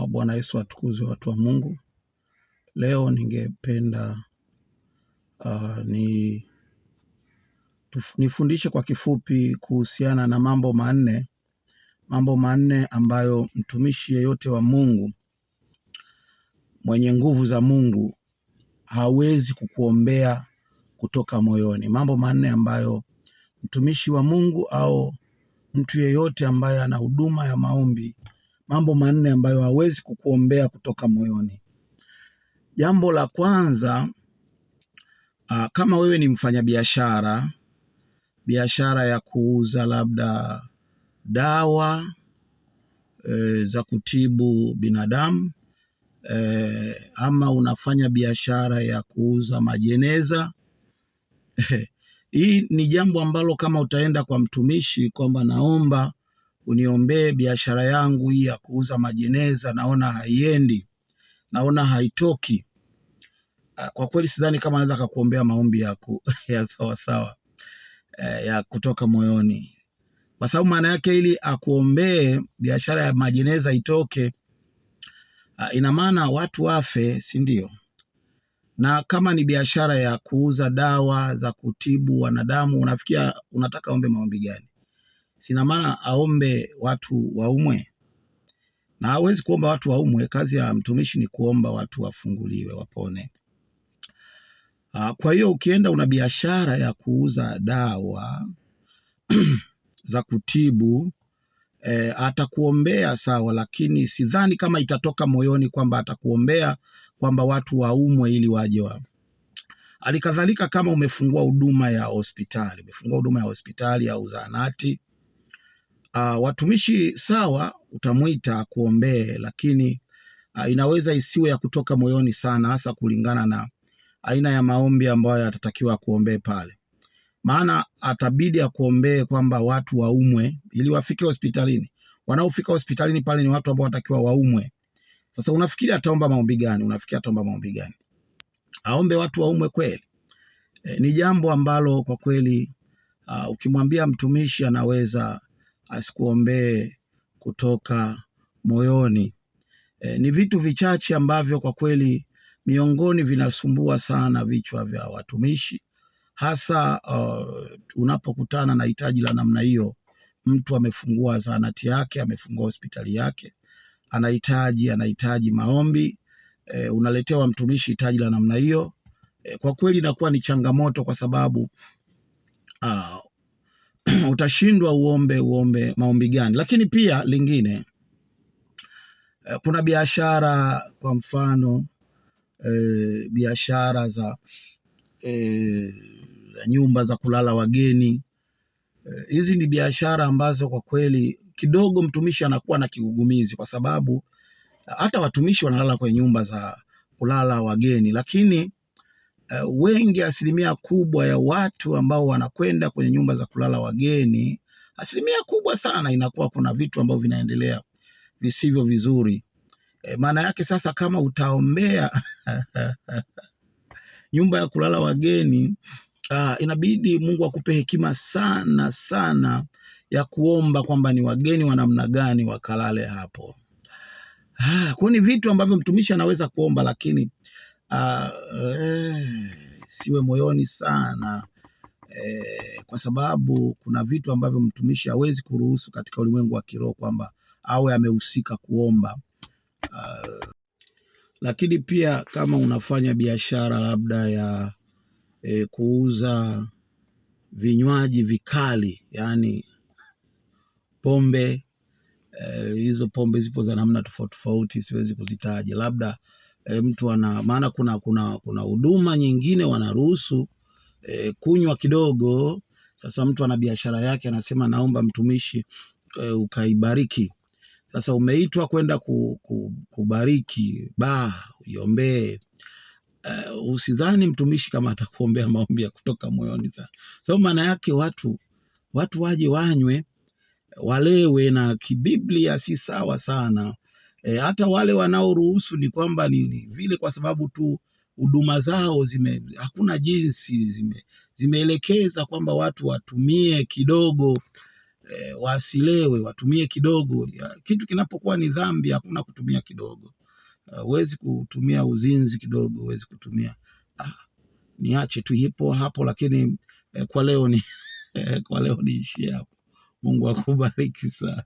Bwana Yesu atukuzwe, watu wa Mungu. Leo ningependa nifundishe kwa kifupi kuhusiana na mambo manne ambayo mtumishi yeyote wa Mungu mwenye nguvu za Mungu hawezi kukuombea kutoka moyoni. Mambo manne ambayo mtumishi wa Mungu au mtu yeyote ambaye ana huduma ya maombi, mambo manne ambayo hawezi kukuombea kutoka moyoni. Jambo la kwanza, kama wewe ni mfanyabiashara, biashara ya kuuza labda dawa za kutibu binadamu, ama unafanya biashara ya kuuza majeneza, hii ni jambo ambalo kama utaenda kwa mtumishi kwamba naomba uniombee biashara yangu hii ya kuuza majeneza, naona haiendi, naona haitoki, kwa kweli sidhani kama anaweza kukuombea maombi yako ya sawa ya kutoka moyoni, kwa sababu maana yake ili akuombee biashara ya majeneza itoke, ina maana watu wafe, si ndio? Na kama ni biashara ya kuuza dawa za kutibu wanadamu, unafikia unataka aombe maombi gani? Sina maana aombe watu waumwe, na hawezi kuomba watu waumwe. Kazi ya mtumishi ni kuomba watu wafunguliwe, wapone. Kwa hiyo ukienda una biashara ya kuuza dawa za kutibu, atakuombea sawa, lakini sidhani kama itatoka moyoni kwamba atakuombea kwamba watu waumwe ili waje wa. Alikadhalika kama umefungua huduma ya hospitali, au zahanati, watumishi sawa, utamuita kuombee, lakini inaweza isiwe ya kutoka moyoni sana, hasa kulingana na aina ya maombi ambayo atatakiwa kuombee pale. Maana atabidi akuombee kwamba watu waumwe ili wafike hospitalini. Wanaofika hospitalini pale ni watu ambao watakiwa waumwe. Sasa unafikiri ataomba maombi gani? Aombe watu waumwe kweli? Ni jambo ambalo kwa kweli ukimwambia mtumishi anaweza asikuombee kutoka moyoni. Ni vitu vichache ambavyo kwa kweli miongoni vinasumbua sana vichwa vya watumishi, hasa unapokutana na hitaji la namna hiyo. Mtu amefungua zahanati yake, amefungua hospitali yake, anahitaji maombi, unaletewa mtumishi hitaji la namna hiyo. Kwa kweli inakuwa ni changamoto, kwa sababu utashindwa uombe maombi gani. Lakini pia lingine, kuna biashara, kwa mfano biashara za nyumba za kulala wageni. Hizi ni biashara ambazo kwa kweli kidogo mtumishi anakuwa na kigugumizi, kwa sababu hata watumishi wanalala kwenye nyumba za kulala wageni, lakini wengi, asilimia kubwa ya watu ambao wanakwenda kwenye nyumba za kulala wageni, asilimia kubwa sana inakuwa kuna vitu ambavyo vinaendelea visivyo vizuri. Maana yake sasa, kama utaombea nyumba ya kulala wageni, inabidi Mungu akupe hekima sana ya kuomba kwamba ni wageni wa namna gani wakalale hapo. Kwa ni vitu ambavyo mtumishi anaweza kuomba, lakini siwe moyoni sana, kwa sababu kuna vitu ambavyo mtumishi hawezi kuruhusu katika ulimwengu wa kiroho kwamba awe amehusika kuomba. Lakini pia kama unafanya biashara labda ya kuuza vinywaji vikali, yani pombe, hizo pombe zipo za namna tofauti, siwezi kuzitaja. Labda mtu maana kuna huduma nyingine wanaruhusu kunywa kidogo. Sasa mtu ana biashara yake, anasema naomba mtumishi ukaibariki. Sasa umeitwa kwenda kubariki uiombee. Usidhani mtumishi kama atakuombea maombi ya kutoka moyoni sana. So maana yake watu waje wanywe, walewe, na kibiblia si sawa sana. Hata wale wanaoruhusu ni kwamba ni vile kwa sababu tu huduma zao hakuna jinsi, zimeelekeza kwamba watu watumie kidogo wasilewe, watumie kidogo. Kitu kinapokuwa ni dhambi hakuna kutumia kidogo. Huwezi kutumia uzinzi kidogo, huwezi kutumia. Niache tu ipo hapo, lakini kwa leo niishie hapo. Mungu akubariki sana.